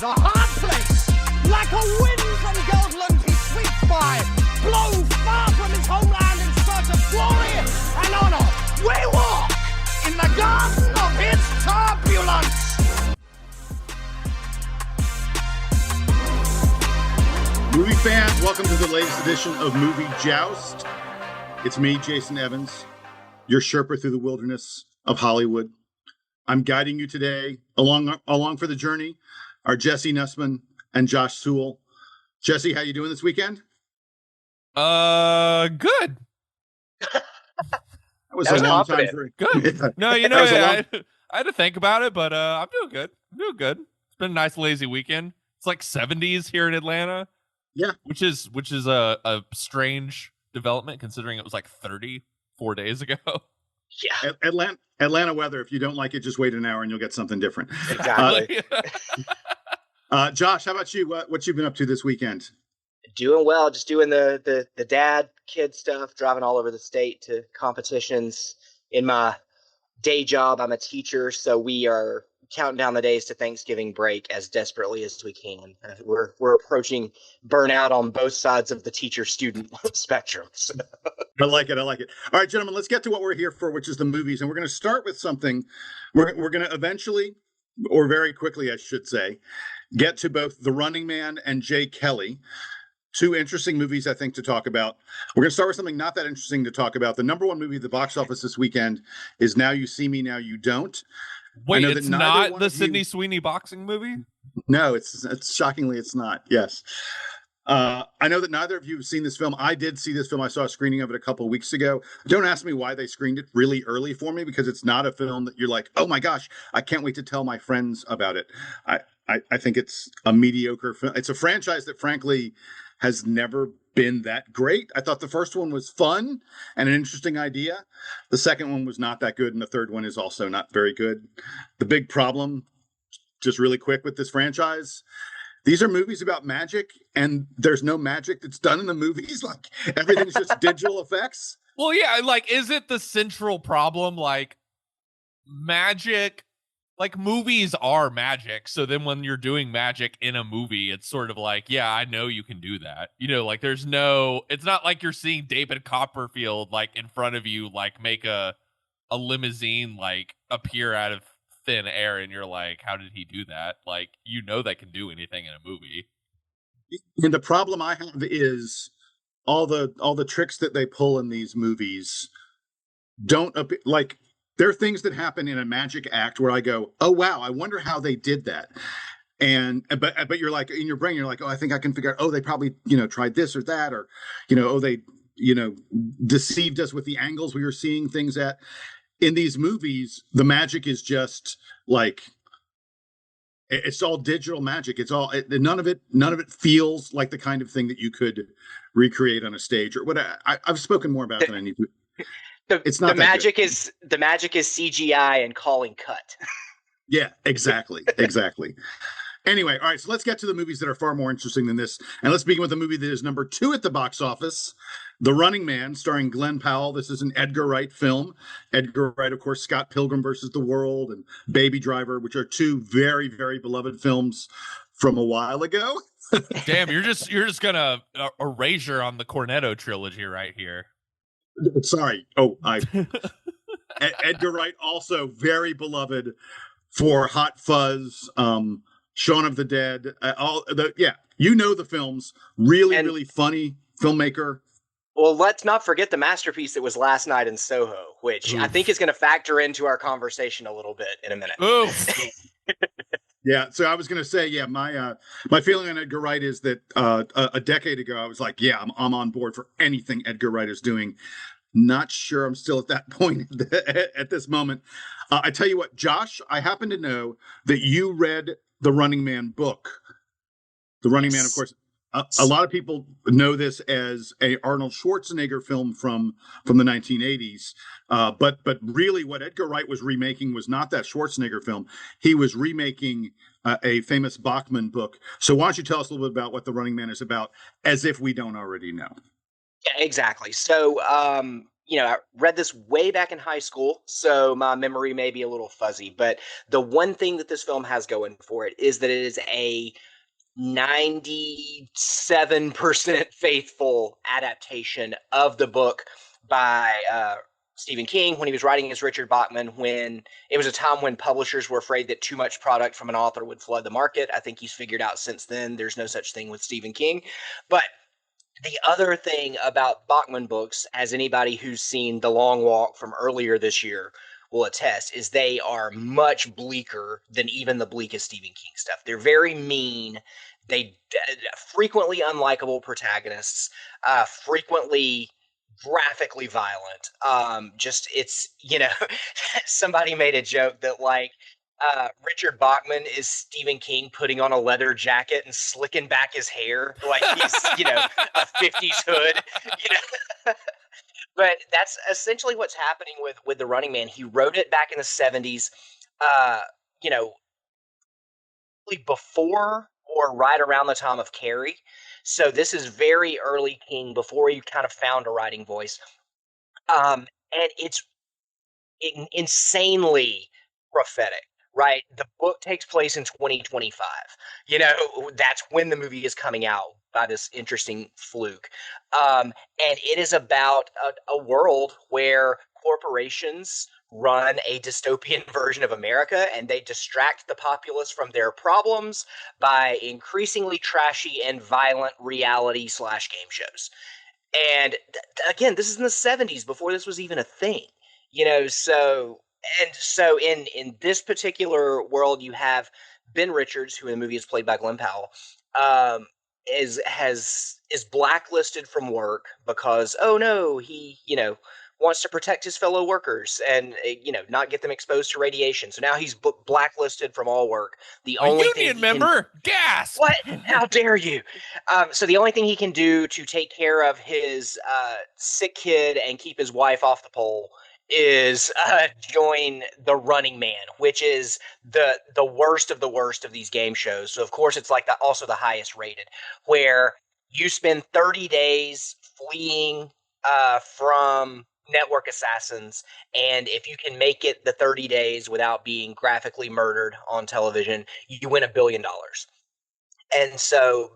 a hard place. Like a wind from Goldland he sweeps by, blown far from his homeland in search of glory and honor. We walk in the garden of his turbulence. Movie fans, welcome to the latest edition of Movie Joust. It's me, Jason Evans, your Sherpa through the wilderness of Hollywood. I'm guiding you today along for the journey are Jesse Nussman and Josh Sewell. Jesse, how you doing this weekend? Good. That was a long time for good. Yeah. No, you know, I had to think about it, but I'm doing good. It's been a nice lazy weekend. It's like 70s here in Atlanta. Yeah, which is a strange development considering it was like 34 days ago. Yeah, Atlanta weather. If you don't like it, just wait an hour and you'll get something different. Exactly. Josh, how about you? What you've been up to this weekend? Doing well. Just doing the dad kid stuff. Driving all over the state to competitions. In my day job, I'm a teacher, so we are counting down the days to Thanksgiving break as desperately as we can. We're approaching burnout on both sides of the teacher-student spectrum. So. I like it. All right, gentlemen, let's get to what we're here for, which is the movies. And we're going to start with something. We're going to eventually, or very quickly, I should say, get to both The Running Man and Jay Kelly. Two interesting movies, I think, to talk about. We're going to start with something not that interesting to talk about. The number one movie at the box office this weekend is Now You See Me, Now You Don't. Wait, it's not the Sydney Sweeney boxing movie? No, it's shockingly, it's not. Yes. I know that neither of you have seen this film. I did see this film. I saw a screening of it a couple of weeks ago. Don't ask me why they screened it really early for me, because it's not a film that you're like, oh my gosh, I can't wait to tell my friends about it. I think it's a mediocre film. It's a franchise that frankly has never been that great. I thought the first one was fun and an interesting idea. The second one was not that good, and the third one is also not very good. The big problem, just really quick with this franchise, these are movies about magic, and there's no magic that's done in the movies. Like, everything's just digital effects. Well, yeah, like, is it the central problem? Like, magic, like, movies are magic. So then when you're doing magic in a movie, it's sort of like, yeah, I know you can do that. You know, like, it's not like you're seeing David Copperfield, like, in front of you, like, make a limousine, like, appear out of thin air, and you're like, how did he do that? Like, you know, that can do anything in a movie. And the problem I have is all the tricks that they pull in these movies don't like, there are things that happen in a magic act where I go, oh wow, I wonder how they did that. But you're like, in your brain, you're like, oh, I think I can figure out, oh, they probably, tried this or that, or, oh, they, deceived us with the angles we were seeing things at. In these movies, the magic is just like, it's all digital magic. It's all, none of it feels like the kind of thing that you could recreate on a stage or what. I've spoken more about than I need to. It's not the magic is CGI and calling cut. Yeah, exactly. Anyway, all right, so let's get to the movies that are far more interesting than this. And let's begin with the movie that is number 2 at the box office, The Running Man, starring Glenn Powell. This is an Edgar Wright film. Edgar Wright, of course, Scott Pilgrim versus the World and Baby Driver, which are two very, very beloved films from a while ago. Damn, you're just gonna erasure on the Cornetto trilogy right here. Sorry. Oh, Edgar Wright, also very beloved for Hot Fuzz, Shaun of the Dead, the films. Really funny filmmaker. Well, let's not forget the masterpiece that was Last Night in Soho, which I think is going to factor into our conversation a little bit in a minute. Oof. Yeah, so I was going to say, my feeling on Edgar Wright is that a decade ago, I was like, yeah, I'm on board for anything Edgar Wright is doing. Not sure I'm still at that point at this moment. I tell you what, Josh, I happen to know that you read the Running Man book. The Running Man, of course, a lot of people know this as a Arnold Schwarzenegger film from the 1980s. But really what Edgar Wright was remaking was not that Schwarzenegger film. He was remaking a famous Bachman book. So why don't you tell us a little bit about what The Running Man is about, as if we don't already know? Yeah, exactly. So I read this way back in high school, so my memory may be a little fuzzy. But the one thing that this film has going for it is that it is a 97% faithful adaptation of the book by Stephen King when he was writing as Richard Bachman, when it was a time when publishers were afraid that too much product from an author would flood the market. I think he's figured out since then there's no such thing with Stephen King. But the other thing about Bachman books, as anybody who's seen The Long Walk from earlier this year will attest, is they are much bleaker than even the bleakest Stephen King stuff. They're very mean. They frequently unlikable protagonists, frequently graphically violent. Somebody made a joke that Richard Bachman is Stephen King putting on a leather jacket and slicking back his hair like he's, a 50s hood, But that's essentially what's happening with The Running Man. He wrote it back in the 70s, before or right around the time of Carrie. So this is very early King, before he kind of found a writing voice. And it's insanely prophetic, right? The book takes place in 2025. That's when the movie is coming out by this interesting fluke. And it is about a world where corporations run a dystopian version of America, and they distract the populace from their problems by increasingly trashy and violent reality/game shows. And again, this is in the 70s, before this was even a thing, so in this particular world, you have Ben Richards, who in the movie is played by Glenn Powell, is blacklisted from work because, oh no, he wants to protect his fellow workers and not get them exposed to radiation. So now he's blacklisted from all work. The only union member, gas. What? How dare you? So the only thing he can do to take care of his sick kid and keep his wife off the pole is join The Running Man, which is the worst of the worst of these game shows. So of course it's also the highest rated, where you spend 30 days fleeing from network assassins, and if you can make it the 30 days without being graphically murdered on television, you win $1 billion. And so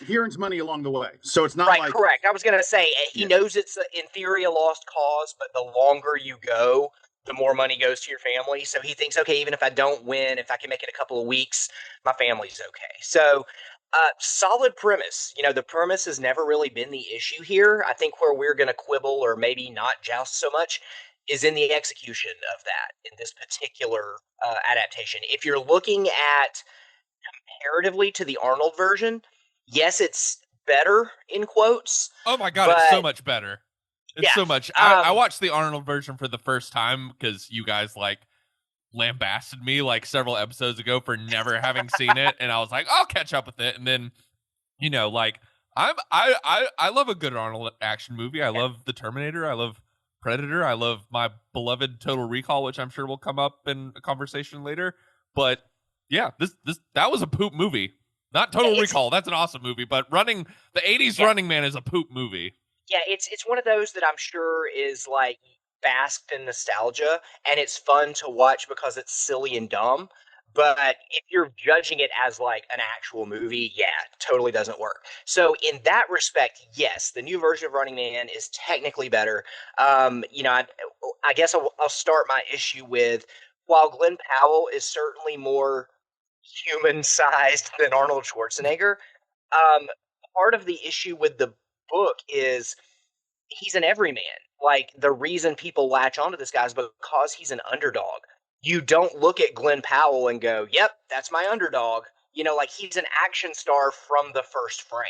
he earns money along the way, so it's not right. Correct. I was going to say he knows it's in theory a lost cause, but the longer you go, the more money goes to your family. So he thinks, okay, even if I don't win, if I can make it a couple of weeks, my family's okay. So solid premise. The premise has never really been the issue here. I think where we're going to quibble, or maybe not joust so much, is in the execution of that in this particular adaptation. If you're looking at comparatively to the Arnold version, yes, it's better in quotes. Oh my god, it's so much better. It's so much. I watched the Arnold version for the first time because you guys lambasted me several episodes ago for never having seen it, and I was like, I'll catch up with it. And then I love a good Arnold action movie. I love The Terminator. I love Predator. I love my beloved Total Recall, which I'm sure will come up in a conversation later. But yeah, that was a poop movie. Not Total Recall. That's an awesome movie. But the 80s Running Man is a poop movie. Yeah, it's one of those that I'm sure is basked in nostalgia, and it's fun to watch because it's silly and dumb. But if you're judging it as an actual movie, yeah, totally doesn't work. So in that respect, yes, the new version of Running Man is technically better. I guess I'll start my issue with, while Glenn Powell is certainly more human-sized than Arnold Schwarzenegger, part of the issue with the book is he's an everyman. The reason people latch onto this guy is because he's an underdog. You don't look at Glenn Powell and go, yep, that's my underdog. He's an action star from the first frame.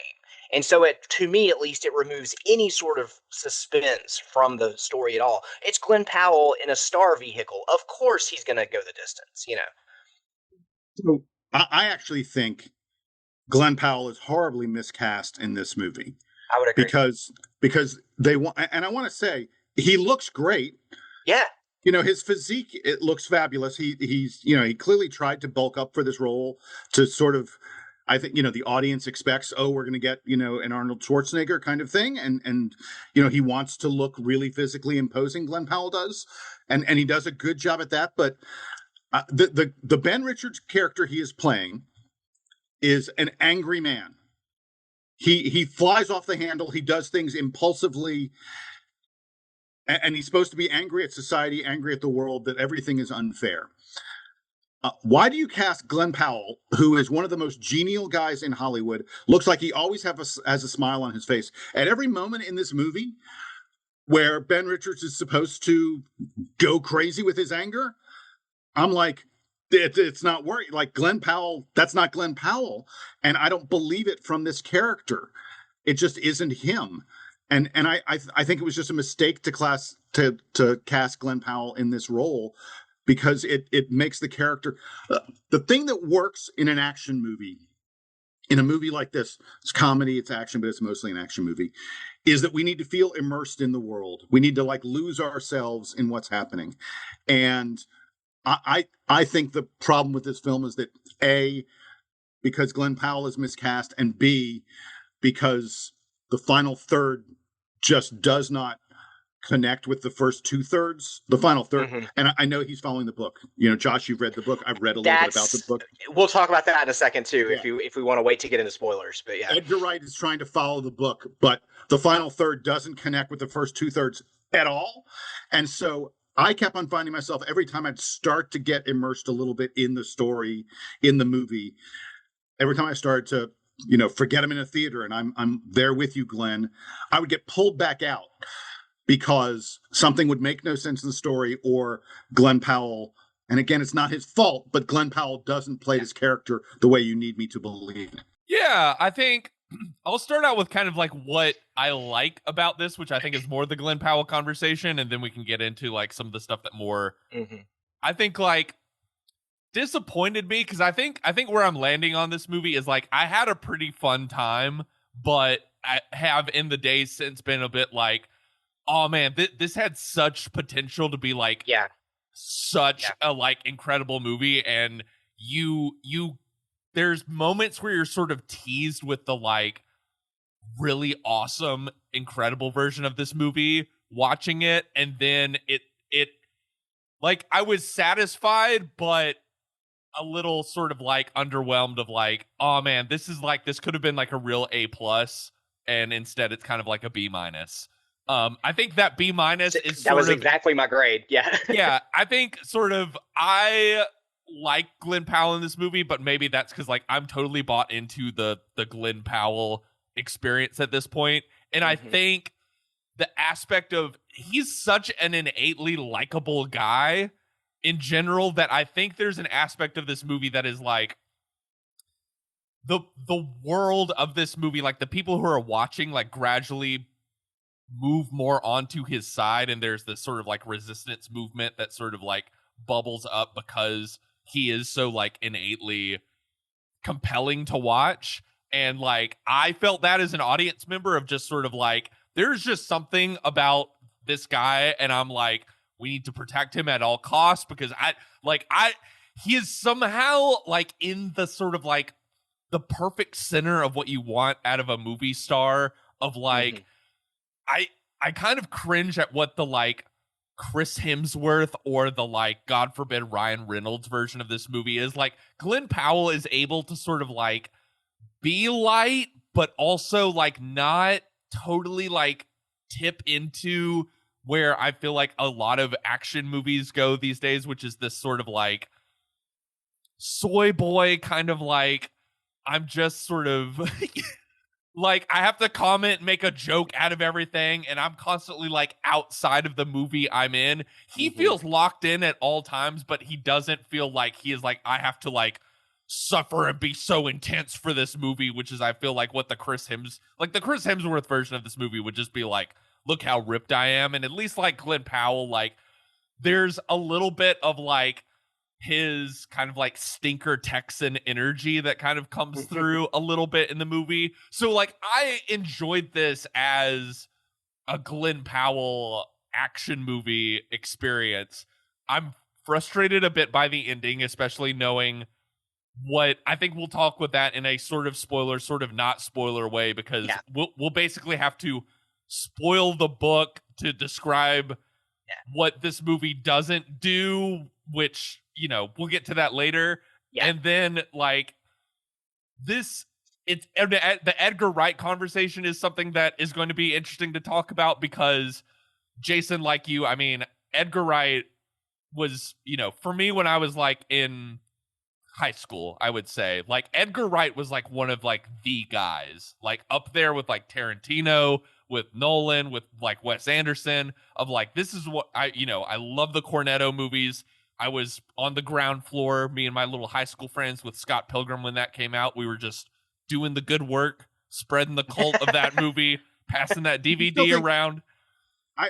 And so to me, at least, it removes any sort of suspense from the story at all. It's Glenn Powell in a star vehicle. Of course he's going to go the distance, So I actually think Glenn Powell is horribly miscast in this movie. I would agree. Because they want, and I want to say, he looks great. Yeah. His physique, it looks fabulous. He clearly tried to bulk up for this role to sort of, I think, the audience expects, oh, we're going to get, an Arnold Schwarzenegger kind of thing. And, he wants to look really physically imposing, Glenn Powell does. And he does a good job at that. But the Ben Richards character he is playing is an angry man. He flies off the handle. He does things impulsively. And he's supposed to be angry at society, angry at the world, that everything is unfair. Why do you cast Glenn Powell, who is one of the most genial guys in Hollywood, looks like he always has a smile on his face? At every moment in this movie where Ben Richards is supposed to go crazy with his anger, I'm like, it's not working. Like, Glenn Powell, that's not Glenn Powell. And I don't believe it from this character. It just isn't him. And I think it was just a mistake to cast Glenn Powell in this role, because it makes the character, the thing that works in an action movie, in a movie like this, it's comedy, it's action, but it's mostly an action movie, is that we need to feel immersed in the world. We need to lose ourselves in what's happening. And I think the problem with this film is that, A, because Glenn Powell is miscast, and B, because the final third just does not connect with the first 2/3, the final third. Mm-hmm. And I know he's following the book. Josh, you've read the book. I've read a little bit about the book. We'll talk about that in a second too, if we want to wait to get into spoilers. But yeah, Edgar Wright is trying to follow the book, but the final third doesn't connect with the first 2/3 at all. And so I kept on finding myself, every time I'd start to get immersed a little bit in the story, in the movie, every time I started to forget him in a theater and I'm there with you, Glenn, I would get pulled back out because something would make no sense in the story, or Glenn Powell, and again, it's not his fault, but Glenn Powell doesn't play his character the way you need me to believe. Yeah, I think I'll start out with kind of what I like about this, which I think is more the Glenn Powell conversation, and then we can get into some of the stuff that more I think disappointed me, because I think where I'm landing on this movie is I had a pretty fun time, but I have in the days since been a bit oh man, this had such potential to be such a incredible movie, and you there's moments where you're sort of teased with the really awesome, incredible version of this movie watching it, and then it I was satisfied, but a little sort of underwhelmed of oh man, this is this could have been a real A+, and instead it's kind of a B-. I think that B- is that was exactly my grade. Yeah. Yeah. I think I like Glenn Powell in this movie, but maybe that's because I'm totally bought into the Glenn Powell experience at this point. And I think the aspect of he's such an innately likable guy in general that I think there's an aspect of this movie that is the world of this movie, the people who are watching gradually move more onto his side, and there's this sort of resistance movement that sort of bubbles up because he is so innately compelling to watch. And I felt that as an audience member of just sort of there's just something about this guy, and I'm we need to protect him at all costs, because he is somehow in the sort of the perfect center of what you want out of a movie star, of I kind of cringe at what the Chris Hemsworth or the God forbid Ryan Reynolds version of this movie is. Glenn Powell is able to sort of be light, but also not totally tip into where I feel a lot of action movies go these days, which is this sort of soy boy kind of I'm just sort of I have to comment, make a joke out of everything, and I'm constantly outside of the movie I'm in. He feels locked in at all times, but he doesn't feel he is I have to suffer and be so intense for this movie, which is I feel what the Chris Hemsworth version of this movie would just be look how ripped I am. And at least Glenn Powell, there's a little bit of his kind of stinker Texan energy that kind of comes through a little bit in the movie. So I enjoyed this as a Glenn Powell action movie experience. I'm frustrated a bit by the ending, especially knowing what I think we'll talk with that in a sort of spoiler, sort of not spoiler way, because Yeah. we'll basically have to spoil the book to describe what this movie doesn't do, which, we'll get to that later. Yeah. And then like the Edgar Wright conversation is something that is going to be interesting to talk about, because Jason, like you, I mean, Edgar Wright was, for me when I was like in high school, I would say like Edgar Wright was like one of like the guys, like up there with like Tarantino, with Nolan, with like Wes Anderson, of like, this is what I love the Cornetto movies. I was on the ground floor, me and my little high school friends, with Scott Pilgrim when that came out. We were just doing the good work, spreading the cult of that movie, passing that DVD around.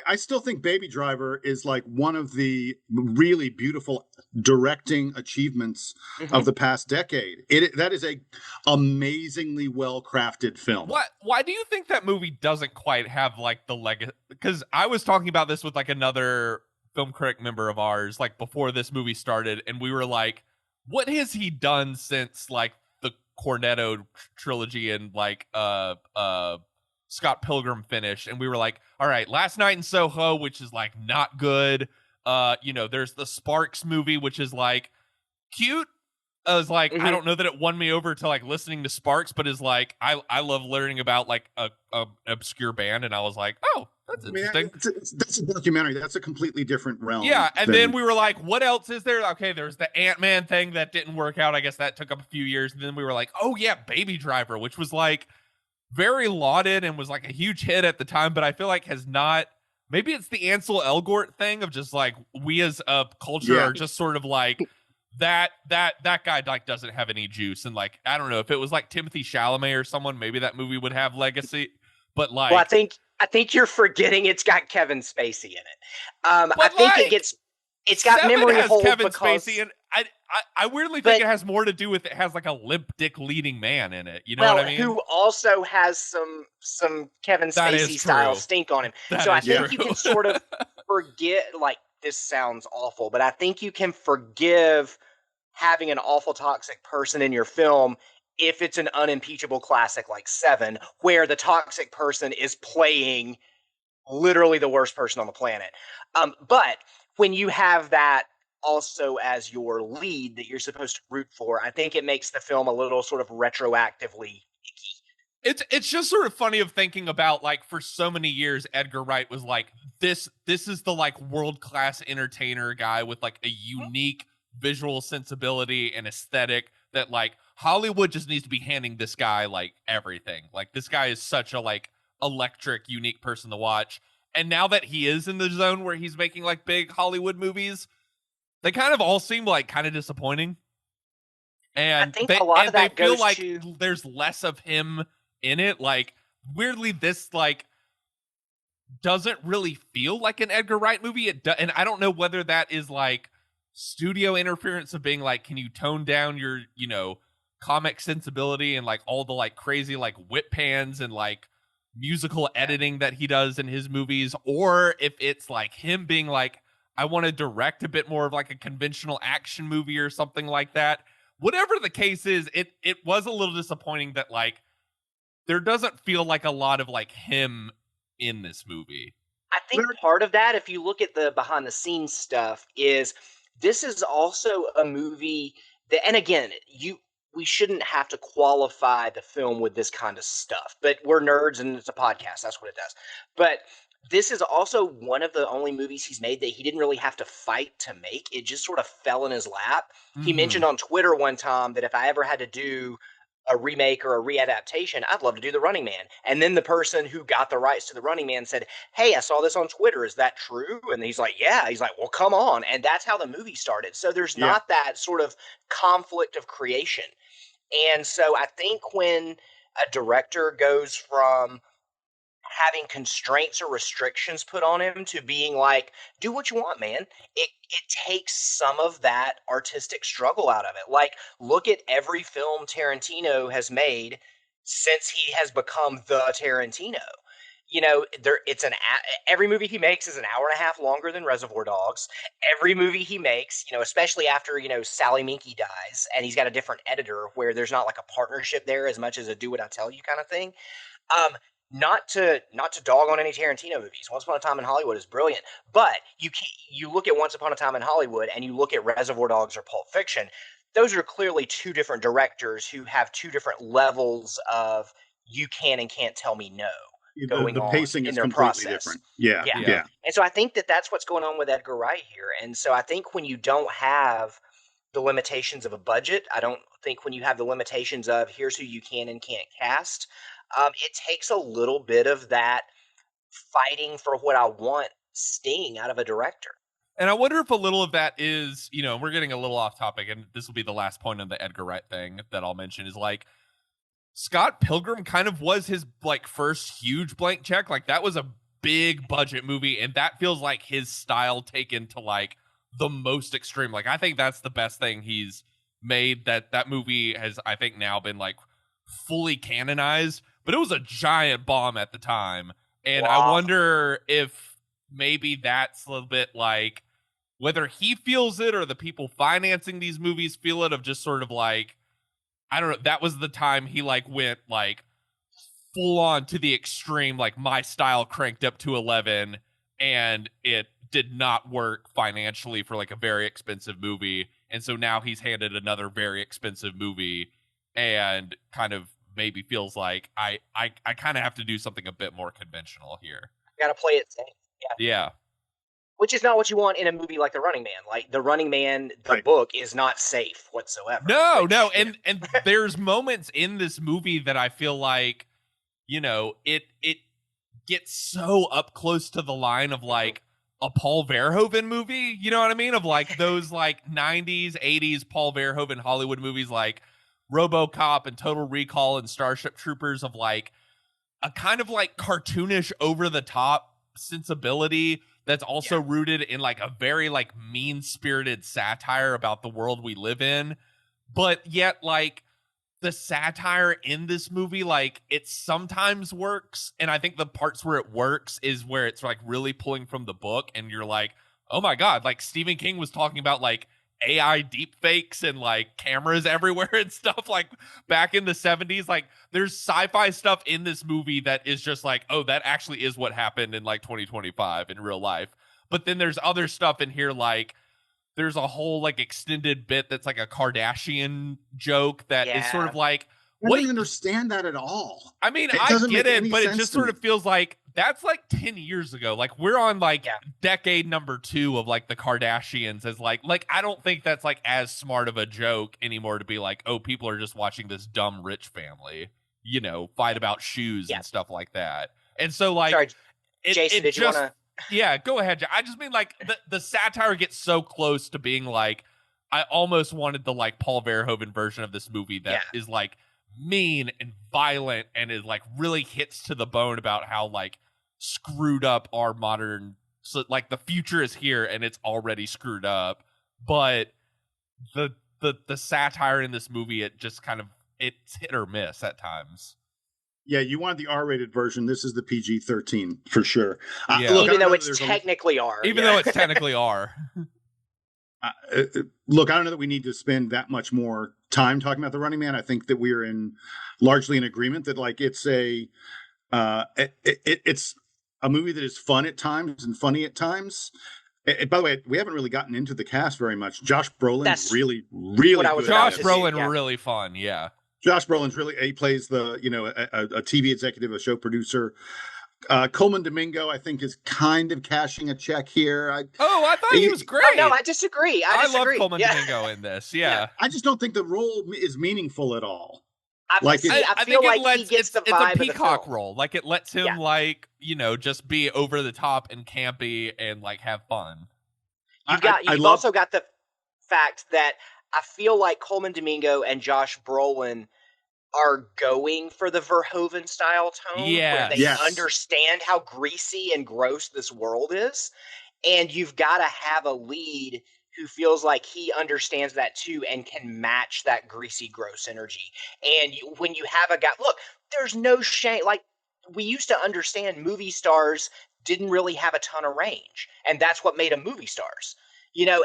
I still think Baby Driver is like one of the really beautiful directing achievements of the past decade. That is a amazingly well-crafted film. Why do you think that movie doesn't quite have like the legacy? Because I was talking about this with like another film critic member of ours, like before this movie started, and we were like, what has he done since like the Cornetto trilogy and like Scott Pilgrim finished? And we were like, all right, Last Night in Soho, which is like not good. There's the Sparks movie, which is like cute. I was like, I don't know that it won me over to like listening to Sparks, but is like, I love learning about like a obscure band, and I was like, oh, that's interesting. That's a documentary. That's a completely different realm. Yeah, and then we were like, what else is there? Okay, there's the Ant-Man thing that didn't work out. I guess that took up a few years. And then we were like, oh yeah, Baby Driver, which was like very lauded and was like a huge hit at the time, but I feel like has not. Maybe it's the Ansel Elgort thing of just like, we as a culture are just sort of like, that guy like doesn't have any juice. And like, I don't know, if it was like Timothy Chalamet or someone, maybe that movie would have legacy. But like, well, I think you're forgetting it's got Kevin Spacey in it. I think like, it's got memory hold Kevin because Spacey, and I weirdly think it has more to do with it has like a limp dick leading man in it. You know what I mean? Who also has some Kevin Spacey style stink on him. So I think you can sort of forget, like, this sounds awful, but I think you can forgive having an awful toxic person in your film if it's an unimpeachable classic like Seven, where the toxic person is playing literally the worst person on the planet. But when you have that also as your lead that you're supposed to root for, I think it makes the film a little sort of retroactively icky. It's just sort of funny of thinking about, like, for so many years Edgar Wright was like, this is the like world-class entertainer guy with like a unique visual sensibility and aesthetic that like Hollywood just needs to be handing this guy like everything. Like, this guy is such a like electric, unique person to watch. And now that he is in the zone where he's making like big Hollywood movies, they kind of all seem like kind of disappointing. And I think a lot of that feel goes like to... there's less of him in it. Like, weirdly, this like doesn't really feel like an Edgar Wright movie. And I don't know whether that is like studio interference of being like, can you tone down your, comic sensibility and like all the like crazy like whip pans and like musical editing that he does in his movies, or if it's like him being like, I want to direct a bit more of like a conventional action movie or something like that. Whatever the case is, it was a little disappointing that like there doesn't feel like a lot of like him in this movie. I think part of that, if you look at the behind the scenes stuff, is this is also a movie that, and again, we shouldn't have to qualify the film with this kind of stuff, but we're nerds and it's a podcast. That's what it does. But this is also one of the only movies he's made that he didn't really have to fight to make. It just sort of fell in his lap. Mm-hmm. He mentioned on Twitter one time that if I ever had to do a remake or a readaptation, I'd love to do The Running Man. And then the person who got the rights to The Running Man said, hey, I saw this on Twitter. Is that true? And he's like, yeah. He's like, well, come on. And that's how the movie started. So there's not that sort of conflict of creation. And so I think when a director goes from having constraints or restrictions put on him to being like, do what you want, man, it takes some of that artistic struggle out of it. Like, look at every film Tarantino has made since he has become the Tarantino. every movie he makes is an hour and a half longer than Reservoir Dogs. Every movie he makes, especially after, Sally Minky dies and he's got a different editor where there's not like a partnership there as much as a do what I tell you kind of thing. Not to dog on any Tarantino movies. Once Upon a Time in Hollywood is brilliant, but you look at Once Upon a Time in Hollywood and you look at Reservoir Dogs or Pulp Fiction. Those are clearly two different directors who have two different levels of you can and can't tell me no. The pacing is completely process. Different. Yeah. And so I think that that's what's going on with Edgar Wright here. And so I think when you don't have the limitations of a budget, I don't think when you have the limitations of here's who you can and can't cast, it takes a little bit of that fighting for what I want sting out of a director. And I wonder if a little of that is, we're getting a little off topic, and this will be the last point on the Edgar Wright thing that I'll mention is like, Scott Pilgrim kind of was his like first huge blank check. Like that was a big budget movie, and that feels like his style taken to like the most extreme. Like I think that's the best thing he's made. That movie has, I think, now been like fully canonized, but it was a giant bomb at the time. And wow. I wonder if maybe that's a little bit like whether he feels it or the people financing these movies feel it, of just sort of like, I don't know, that was the time he like went like full on to the extreme, like my style cranked up to 11, and it did not work financially for like a very expensive movie. And so now he's handed another very expensive movie and kind of maybe feels like I kind of have to do something a bit more conventional here. You gotta play it safe. Yeah. Which is not what you want in a movie like The Running Man. Like The Running Man, the book is not safe whatsoever. No. And there's moments in this movie that I feel like, it gets so up close to the line of like a Paul Verhoeven movie. You know what I mean? Of like those like 90s, 80s Paul Verhoeven Hollywood movies like RoboCop and Total Recall and Starship Troopers, of like a kind of like cartoonish over the top sensibility that's also rooted in like a very like mean-spirited satire about the world we live in. But yet like the satire in this movie, like it sometimes works. And I think the parts where it works is where it's like really pulling from the book. And you're like, oh my God, like Stephen King was talking about like AI deepfakes and like cameras everywhere and stuff like back in the 70s. Like there's sci-fi stuff in this movie that is just like, oh, that actually is what happened in like 2025 in real life. But then there's other stuff in here, like there's a whole like extended bit that's like a Kardashian joke that is sort of like, I don't even understand that at all. I mean, I get it, but it just sort of feels like that's like 10 years ago. Like we're on like decade number 2 of like the Kardashians as like I don't think that's like as smart of a joke anymore to be like, oh, people are just watching this dumb rich family, fight about shoes and stuff like that. And so like, sorry, Jason, did you want to? Yeah, go ahead. I just mean like the satire gets so close to being like, I almost wanted the like Paul Verhoeven version of this movie that is like mean and violent and it like really hits to the bone about how like screwed up our modern, so like the future is here and it's already screwed up. But the satire in this movie, it just kind of, it's hit or miss at times. Yeah, you want the R-rated version. This is the PG-13 for sure. Yeah. Look, even though it's technically R. Even though it's technically R. Look, I don't know that we need to spend that much more time talking about The Running Man. I think that we are largely in agreement that like it's it's a movie that is fun at times and funny at times. By the way, we haven't really gotten into the cast very much. Josh Brolin's really good. Josh Brolin really fun, yeah. Josh Brolin's he plays the, a TV executive, a show producer. Coleman Domingo, I think, is kind of cashing a check here. I thought he was great. Oh, no, I disagree. I love Coleman Domingo in this. Yeah. I just don't think the role is meaningful at all. I feel like he gets the vibe it's a peacock of the film. role. Like it lets him just be over the top and campy and like have fun. You've also got the fact that I feel like Coleman Domingo and Josh Brolin are going for the Verhoeven style tone, where they understand how greasy and gross this world is, and you've got to have a lead who feels like he understands that too and can match that greasy, gross energy. And when you have a guy, look, there's no shame. Like we used to understand movie stars didn't really have a ton of range, and that's what made them movie stars.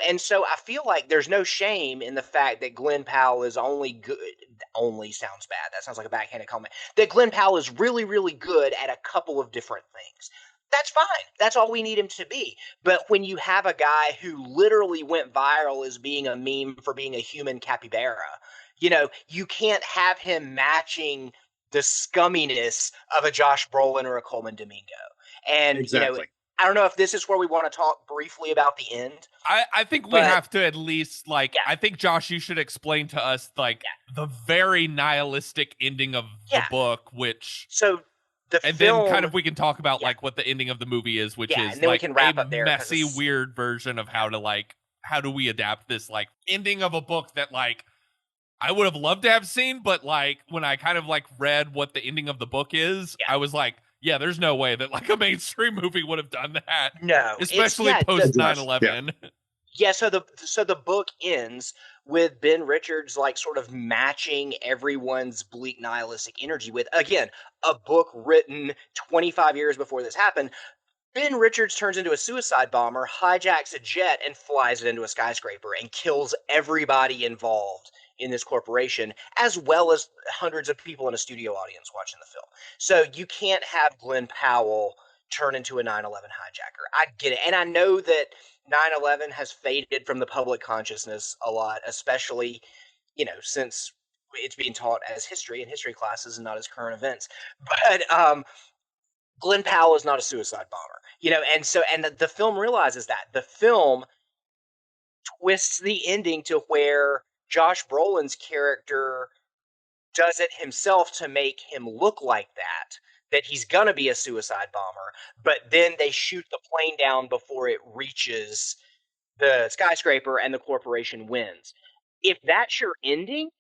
And so I feel like there's no shame in the fact that Glenn Powell is only good. Only sounds bad. That sounds like a backhanded comment. That Glenn Powell is really, really good at a couple of different things. That's fine. That's all we need him to be. But when you have a guy who literally went viral as being a meme for being a human capybara, you can't have him matching the scumminess of a Josh Brolin or a Coleman Domingo. And, Exactly. I don't know if this is where we want to talk briefly about the end. I think we have to at least, I think, Josh, you should explain to us, the very nihilistic ending of the book, which... So, then kind of we can talk about, what the ending of the movie is, which is, and then we can wrap up there, messy, weird version of how do we adapt this, ending of a book that, I would have loved to have seen, but, when I kind of, read what the ending of the book is, I was like, yeah, there's no way that a mainstream movie would have done that. No, especially post 9/11. Yeah, so the book ends with Ben Richards sort of matching everyone's bleak nihilistic energy with, again, a book written 25 years before this happened. Ben Richards turns into a suicide bomber, hijacks a jet, and flies it into a skyscraper and kills everybody involved in this corporation, as well as hundreds of people in a studio audience watching the film. So you can't have Glenn Powell turn into a 9/11 hijacker. I get it. And I know that 9/11 has faded from the public consciousness a lot, especially, since it's being taught as history in history classes and not as current events. But Glenn Powell is not a suicide bomber, and the film realizes that. The film twists the ending to where Josh Brolin's character does it himself to make him look like that he's going to be a suicide bomber, but then they shoot the plane down before it reaches the skyscraper and the corporation wins. If that's your ending,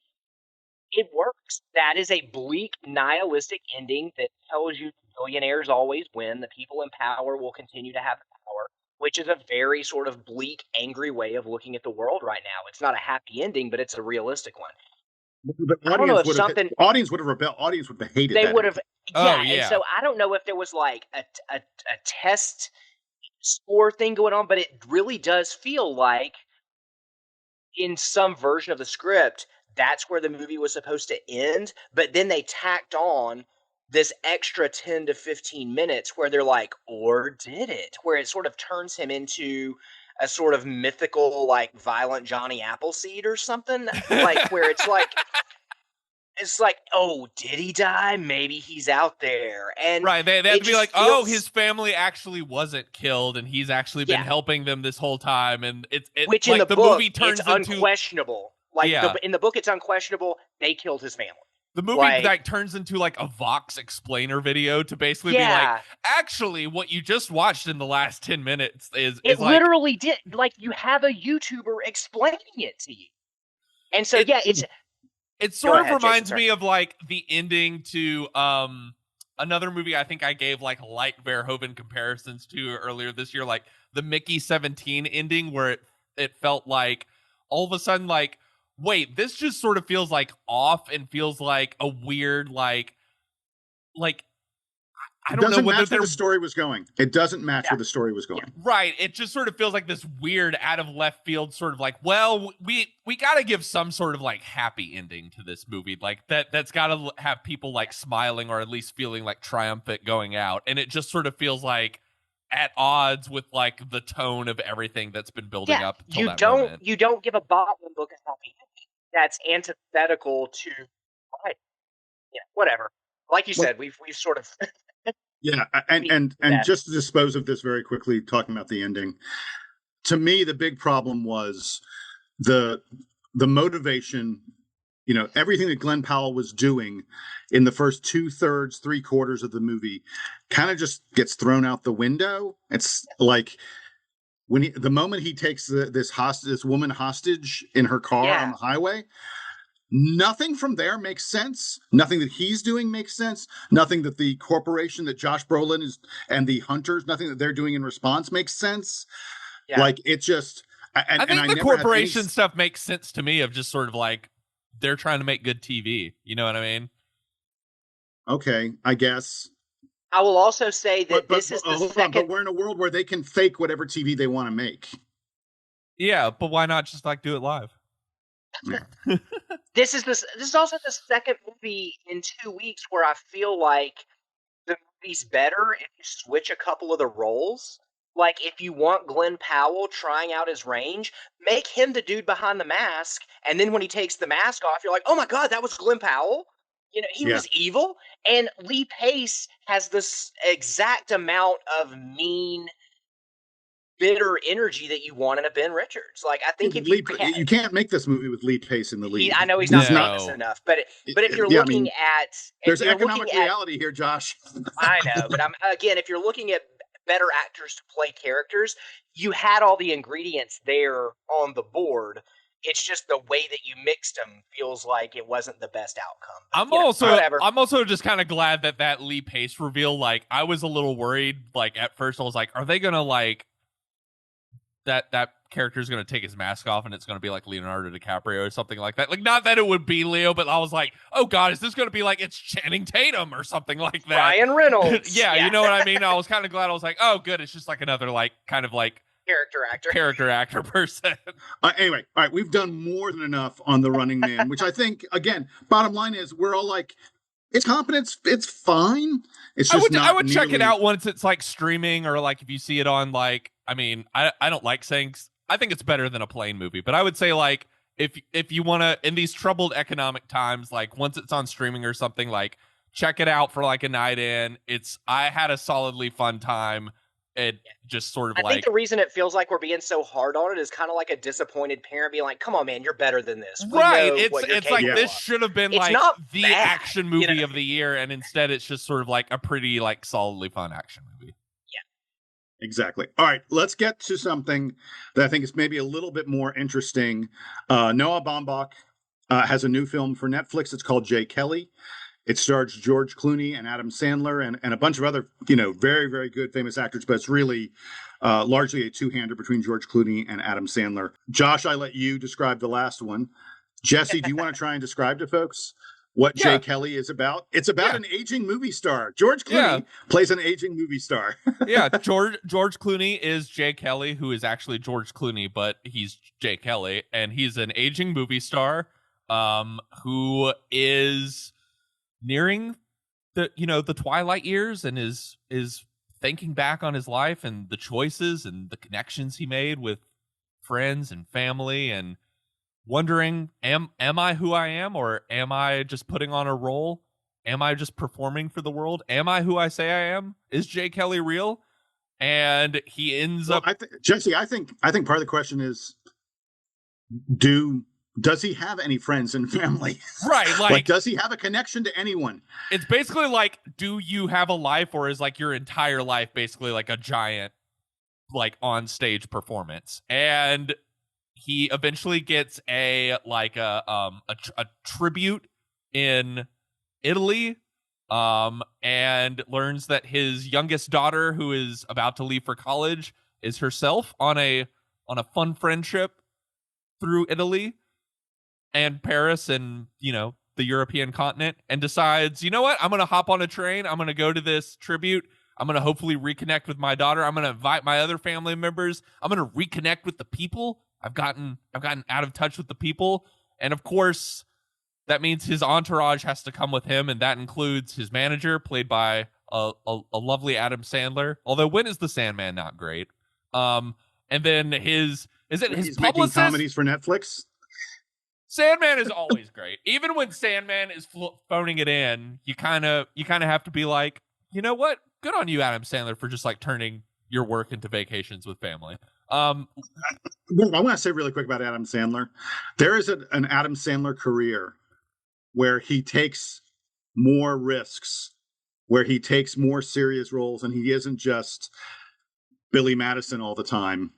it works. That is a bleak, nihilistic ending that tells you billionaires always win, the people in power will continue to have power, which is a very sort of bleak, angry way of looking at the world right now. It's not a happy ending, but it's a realistic one. But audience would have rebelled. Audience would have hated they that. would have, And so I don't know if there was a test score thing going on, but it really does feel like in some version of the script, that's where the movie was supposed to end. But then they tacked on this extra 10 to 15 minutes where they're like, or did it? Where it sort of turns him into a sort of mythical, violent Johnny Appleseed or something. Where it's like, oh, did he die? Maybe he's out there. And right, they have to be like, oh, his family actually wasn't killed, and he's actually been helping them this whole time. And which in the book, movie turns it's unquestionable. In the book, it's unquestionable. They killed his family. The movie turns into a Vox explainer video to basically be like, actually, what you just watched in the last 10 minutes is literally did. You have a YouTuber explaining it to you. And so, it sort of reminds me of the ending to another movie I think I gave light Verhoeven comparisons to earlier this year, the Mickey 17 ending, where it felt like all of a sudden wait, this just sort of feels off and feels like a weird I don't know where the story was going. It doesn't match where the story was going. Right. It just sort of feels like this weird out of left field sort of well, we got to give some sort of happy ending to this movie. That's got to have people smiling or at least feeling triumphant going out. And it just sort of feels at odds with the tone of everything that's been building up till that moment. You don't give a Bachman book a happy ending. That's antithetical to whatever. Like you said, we've sort of and just to dispose of this very quickly, talking about the ending. To me, the big problem was the motivation. Everything that Glenn Powell was doing in the first 2/3, 3/4 of the movie kind of just gets thrown out the window. It's when the moment he takes this woman hostage in her car on the highway, nothing from there makes sense. Nothing that he's doing makes sense. Nothing that the corporation that Josh Brolin is and the hunters, nothing that they're doing in response makes sense. Yeah. It just. I think the corporation stuff makes sense to me of just sort of they're trying to make good TV. You know what I mean? Okay, I guess. I will also say that But this is the hold on, second. but we're in a world where they can fake whatever TV they want to make. Yeah, but why not just like do it live? This is also the second movie in 2 weeks where I feel like the movie's better if you switch a couple of the roles. Like, if you want Glenn Powell trying out his range, make him the dude behind the mask, and then when he takes the mask off, you're like, oh my god, that was Glenn Powell? You know, he was evil. And Lee Pace has this exact amount of mean, bitter energy that you want in a Ben Richards. Like, I think if you can't make this movie with Lee Pace in the lead. I know he's not No. famous enough, but if you're looking at, there's economic reality here, Josh. I know, but if you're looking at better actors to play characters, you had all the ingredients there on the board. It's just the way that you mixed them feels like it wasn't the best outcome. But, I'm also just kind of glad that Lee Pace reveal. Like, I was a little worried. Like, at first, I was like, are they gonna like that character is going to take his mask off and it's going to be like Leonardo DiCaprio or something like that? Like, not that it would be Leo, but I was like, oh god, is this going to be like it's Channing Tatum or something like that? Ryan Reynolds. yeah, you know what I mean? I was kind of glad. I was like, oh good, it's just like another like kind of like character actor person. Anyway, all right, we've done more than enough on The Running Man, which I think, again, bottom line is we're all like, it's competent, it's fine. It's just I would check it out once it's like streaming, or like if you see it on like, I mean, I don't like saying, I think it's better than a plain movie, but I would say like if you want to, in these troubled economic times, like once it's on streaming or something, like check it out for like a night in. I had a solidly fun time. It just sort of I think the reason it feels like we're being so hard on it is kind of like a disappointed parent being like, come on, man, you're better than this. Right. It's like this should have been like the bad, action movie of the year, and instead it's just sort of like a pretty like solidly fun action movie. Yeah. Exactly. All right, let's get to something that I think is maybe a little bit more interesting. Noah Baumbach has a new film for Netflix. It's called Jay Kelly. It stars George Clooney and Adam Sandler and a bunch of other, very, very good famous actors, but it's really largely a two-hander between George Clooney and Adam Sandler. Josh, I let you describe the last one. Jesse, do you want to try and describe to folks what Jay Kelly is about? It's about an aging movie star. George Clooney plays an aging movie star. George Clooney is Jay Kelly, who is actually George Clooney, but he's Jay Kelly, and he's an aging movie star who is nearing the twilight years and is thinking back on his life and the choices and the connections he made with friends and family, and wondering, am I who I am, or am I just putting on a role? Am I just performing for the world? Am I who I say I am? Is Jay Kelly real? And he ends up Jesse, I think part of the question is, does he have any friends and family? Right. Like, does he have a connection to anyone? It's basically like, do you have a life, or is like your entire life basically like a giant, like on stage performance? And he eventually gets a tribute in Italy, and learns that his youngest daughter, who is about to leave for college, is herself on a fun friendship through Italy and Paris and, the European continent, and decides, you know what? I'm going to hop on a train. I'm going to go to this tribute. I'm going to hopefully reconnect with my daughter. I'm going to invite my other family members. I'm going to reconnect with the people. I've gotten out of touch with the people. And of course, that means his entourage has to come with him. And that includes his manager, played by a lovely Adam Sandler. Although, when is the Sandman not great? And then his He's publicist? making comedies for Netflix. Sandman is always great. Even when Sandman is phoning it in, you kind of have to be like, you know what? Good on you, Adam Sandler, for just like turning your work into vacations with family. I want to say really quick about Adam Sandler. There is an Adam Sandler career where he takes more risks, where he takes more serious roles, and he isn't just Billy Madison all the time.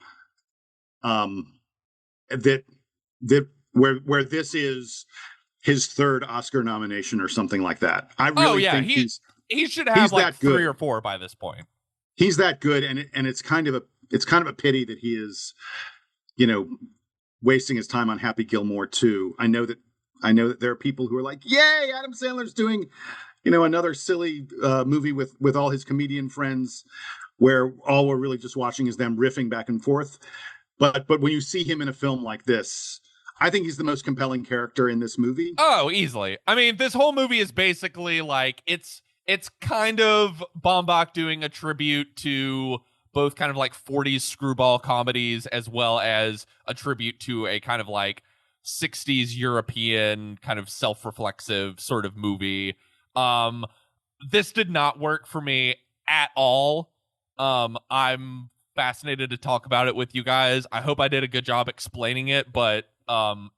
Where this is his third Oscar nomination or something like that. I really think he should have like 3 or 4 by this point. He's that good, and it's kind of a pity that he is, wasting his time on Happy Gilmore too. I know that there are people who are like, "Yay, Adam Sandler's doing, another silly movie with all his comedian friends, where all we're really just watching is them riffing back and forth. But when you see him in a film like this, I think he's the most compelling character in this movie. Oh, easily. I mean, this whole movie is basically like it's kind of Baumbach doing a tribute to both kind of like 40s screwball comedies as well as a tribute to a kind of like 60s European kind of self-reflexive sort of movie. This did not work for me at all. I'm fascinated to talk about it with you guys. I hope I did a good job explaining it, but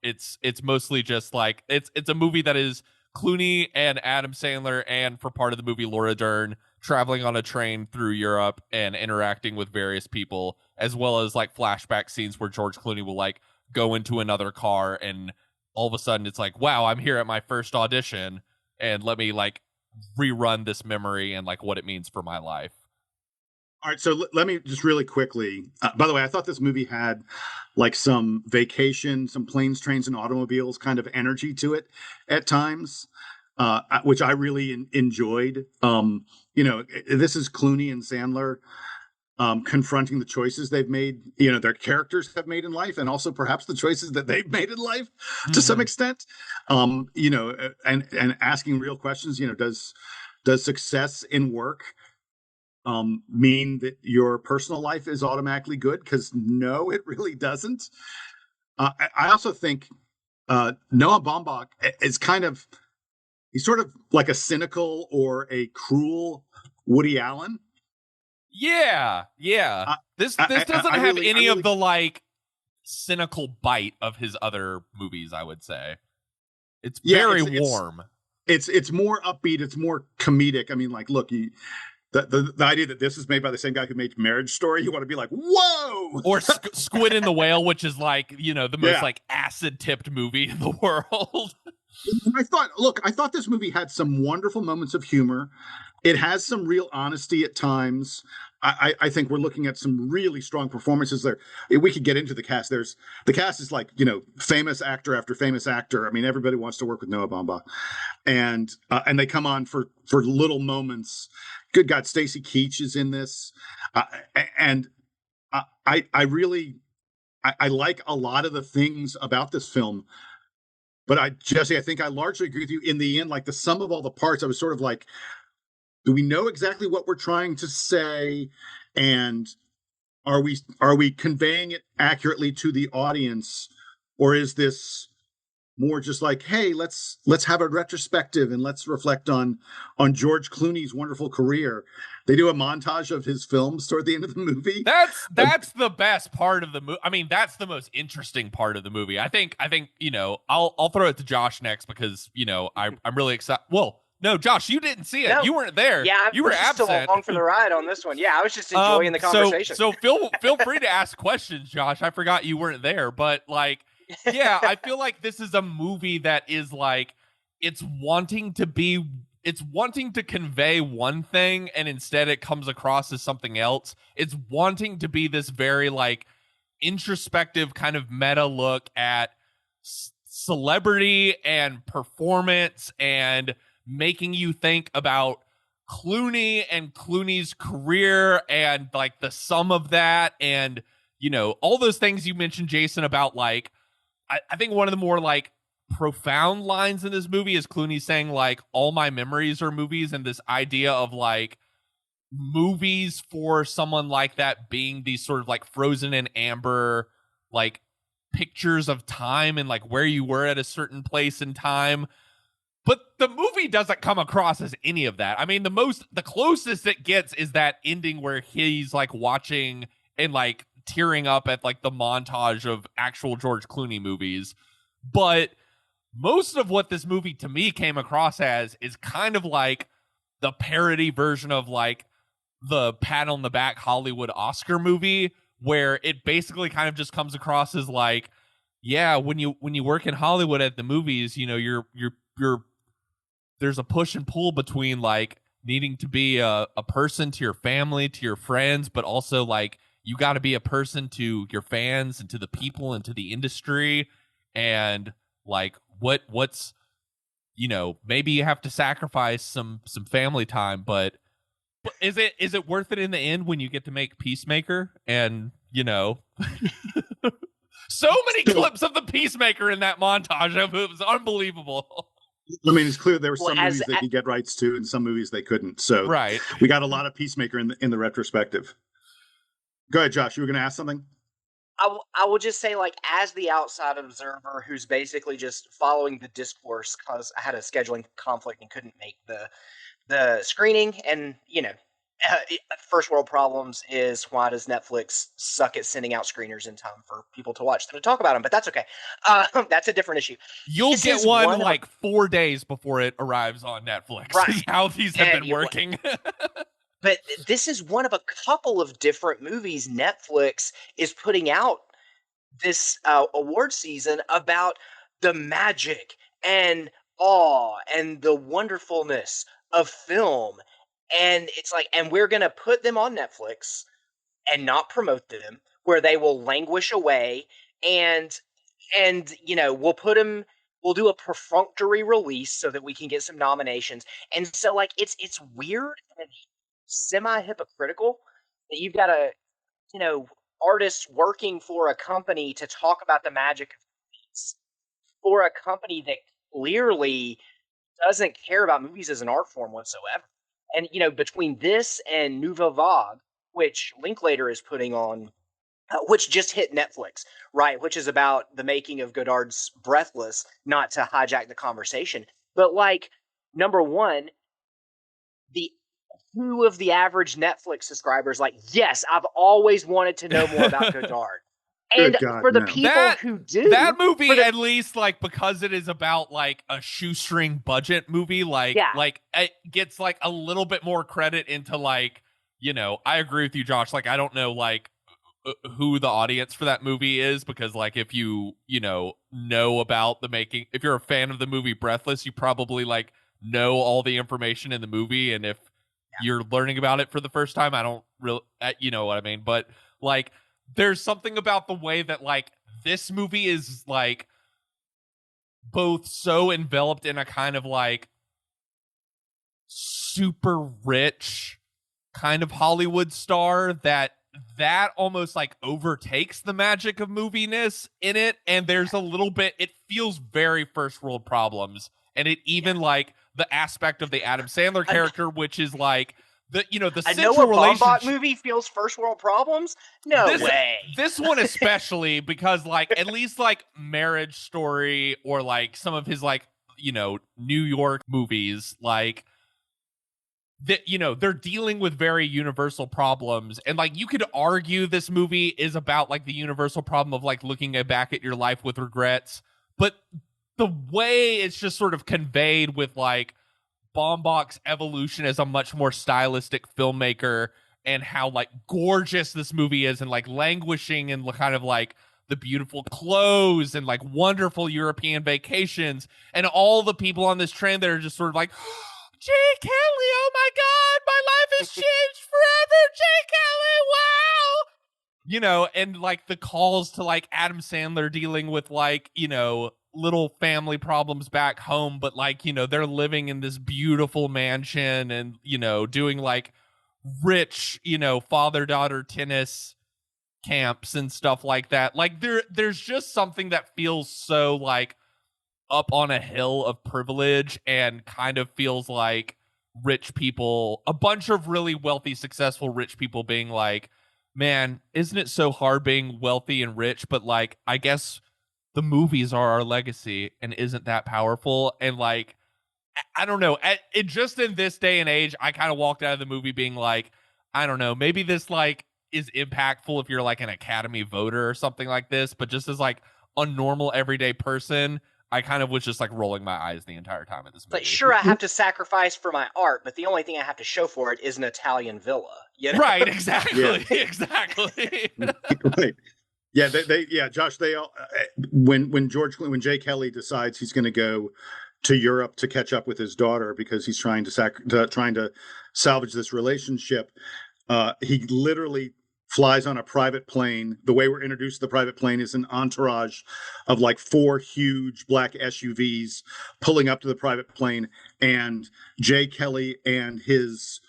it's mostly just like it's a movie that is Clooney and Adam Sandler, and for part of the movie Laura Dern, traveling on a train through Europe and interacting with various people, as well as like flashback scenes where George Clooney will like go into another car and all of a sudden it's like, wow, I'm here at my first audition and let me like rerun this memory and like what it means for my life. All right, so let me just really quickly. By the way, I thought this movie had like some vacation, some planes, trains, and automobiles kind of energy to it at times, which I really enjoyed. This is Clooney and Sandler confronting the choices they've made, their characters have made in life, and also perhaps the choices that they've made in life to some extent. And asking real questions. Does success in work mean that your personal life is automatically good? Because no, it really doesn't. I also think Noah Baumbach is he's sort of like a cynical or a cruel Woody Allen. Yeah. This doesn't have any of the like cynical bite of his other movies, I would say. It's very warm. It's more upbeat, it's more comedic. I mean, like, look, the idea that this is made by the same guy who made Marriage Story, you want to be like, whoa! Or Squid and the Whale, which is like, the most like acid-tipped movie in the world. I thought this movie had some wonderful moments of humor. It has some real honesty at times. I think we're looking at some really strong performances there. We could get into the cast. The cast is like, famous actor after famous actor. I mean, everybody wants to work with Noah Baumbach, and they come on for little moments. Good God, Stacy Keach is in this, and I really like a lot of the things about this film. But Jesse, I think I largely agree with you. In the end, like the sum of all the parts, I was sort of like, do we know exactly what we're trying to say, and are we conveying it accurately to the audience, or is this more just like, hey, let's have a retrospective and let's reflect on George Clooney's wonderful career? They do a montage of his films toward the end of the movie. That's the best part of the movie. I mean, that's the most interesting part of the movie. I think I'll throw it to Josh next because I'm really excited. Well, no, Josh, you didn't see it. No. You weren't there. Yeah, you were absent. Still along for the ride on this one. Yeah, I was just enjoying the conversation. So feel free to ask questions, Josh. I forgot you weren't there, but like, yeah, I feel like this is a movie that is like it's wanting to convey one thing and instead it comes across as something else. It's wanting to be this very like introspective kind of meta look at celebrity and performance and making you think about Clooney and Clooney's career and like the sum of that and all those things you mentioned, Jason, about like I think one of the more like profound lines in this movie is Clooney saying like all my memories are movies, and this idea of like movies for someone like that being these sort of like frozen in amber like pictures of time and like where you were at a certain place in time. But the movie doesn't come across as any of that. I mean, the closest it gets is that ending where he's like watching and like tearing up at like the montage of actual George Clooney movies. But most of what this movie to me came across as is kind of like the parody version of like the pat on the back Hollywood Oscar movie, where it basically kind of just comes across as like, yeah, when you work in Hollywood at the movies, you're there's a push and pull between like needing to be a person to your family, to your friends, but also like you got to be a person to your fans and to the people and to the industry. And like what's maybe you have to sacrifice some family time, but is it worth it in the end when you get to make Peacemaker and so many clips of the Peacemaker in that montage of it was unbelievable. I mean, it's clear there were Well, some movies they could get rights to and some movies they couldn't. So Right. we got a lot of Peacemaker in the retrospective. Go ahead, Josh. You were going to ask something? I will just say, like, as the outside observer who's basically just following the discourse because I had a scheduling conflict and couldn't make the screening, and first world problems is why does Netflix suck at sending out screeners in time for people to watch them to talk about them, but that's okay. That's a different issue. You'll get one like 4 days before it arrives on Netflix. Right. Is how these have been working. But this is one of a couple of different movies Netflix is putting out this award season about the magic and awe and the wonderfulness of film. And it's like, and we're going to put them on Netflix and not promote them, where they will languish away. And we'll put them, we'll do a perfunctory release so that we can get some nominations. And so, like, it's weird and semi-hypocritical that you've got artists working for a company to talk about the magic of movies for a company that clearly doesn't care about movies as an art form whatsoever. And, between this and Nouveau Vague, which Linklater is putting on, which just hit Netflix, right? Which is about the making of Godard's Breathless, not to hijack the conversation. But, like, number one, who of the average Netflix subscribers like, yes, I've always wanted to know more about Godard. And God, for the no. people who do that movie, at least, like, because it is about like a shoestring budget movie, like it gets like a little bit more credit into, like, I agree with you, Josh. Like, I don't know like who the audience for that movie is, because like if you know about the making, if you're a fan of the movie Breathless, you probably like know all the information in the movie, and if you're learning about it for the first time, I don't really, you know what I mean? But like, there's something about the way that like this movie is like both so enveloped in a kind of like super rich kind of Hollywood star that almost like overtakes the magic of moviness in it. And there's a little bit, it feels very first world problems. And it even like the aspect of the Adam Sandler character, which is like the central relationship. Noah Baumbach movie feels first world problems? No way. This one especially, because like at least like Marriage Story or like some of his like New York movies, like that they're dealing with very universal problems, and like you could argue this movie is about like the universal problem of like looking back at your life with regrets, but the way it's just sort of conveyed with like Baumbach's evolution as a much more stylistic filmmaker, and how like gorgeous this movie is, and like languishing in kind of like the beautiful clothes and like wonderful European vacations, and all the people on this train that are just sort of like, Jay Kelly, oh my God, my life has changed forever, Jay Kelly, wow. And like the calls to like Adam Sandler dealing with like, little family problems back home, but like, they're living in this beautiful mansion and, doing like rich, father-daughter tennis camps and stuff like that. Like there's just something that feels so like up on a hill of privilege, and kind of feels like rich people, a bunch of really wealthy, successful rich people being like, man, isn't it so hard being wealthy and rich? But like, I guess the movies are our legacy, and isn't that powerful? And like, I don't know, just in this day and age, I kind of walked out of the movie being like, I don't know, maybe this like is impactful if you're like an Academy voter or something like this, but just as like a normal everyday person, I kind of was just like rolling my eyes the entire time at this movie. Like, sure, I have to sacrifice for my art, but the only thing I have to show for it is an Italian villa. Right, exactly, exactly. Right. Yeah, Josh. They all when Jay Kelly decides he's going to go to Europe to catch up with his daughter because he's trying to salvage this relationship. He literally flies on a private plane. The way we're introduced to the private plane is an entourage of like 4 huge black SUVs pulling up to the private plane, and Jay Kelly and his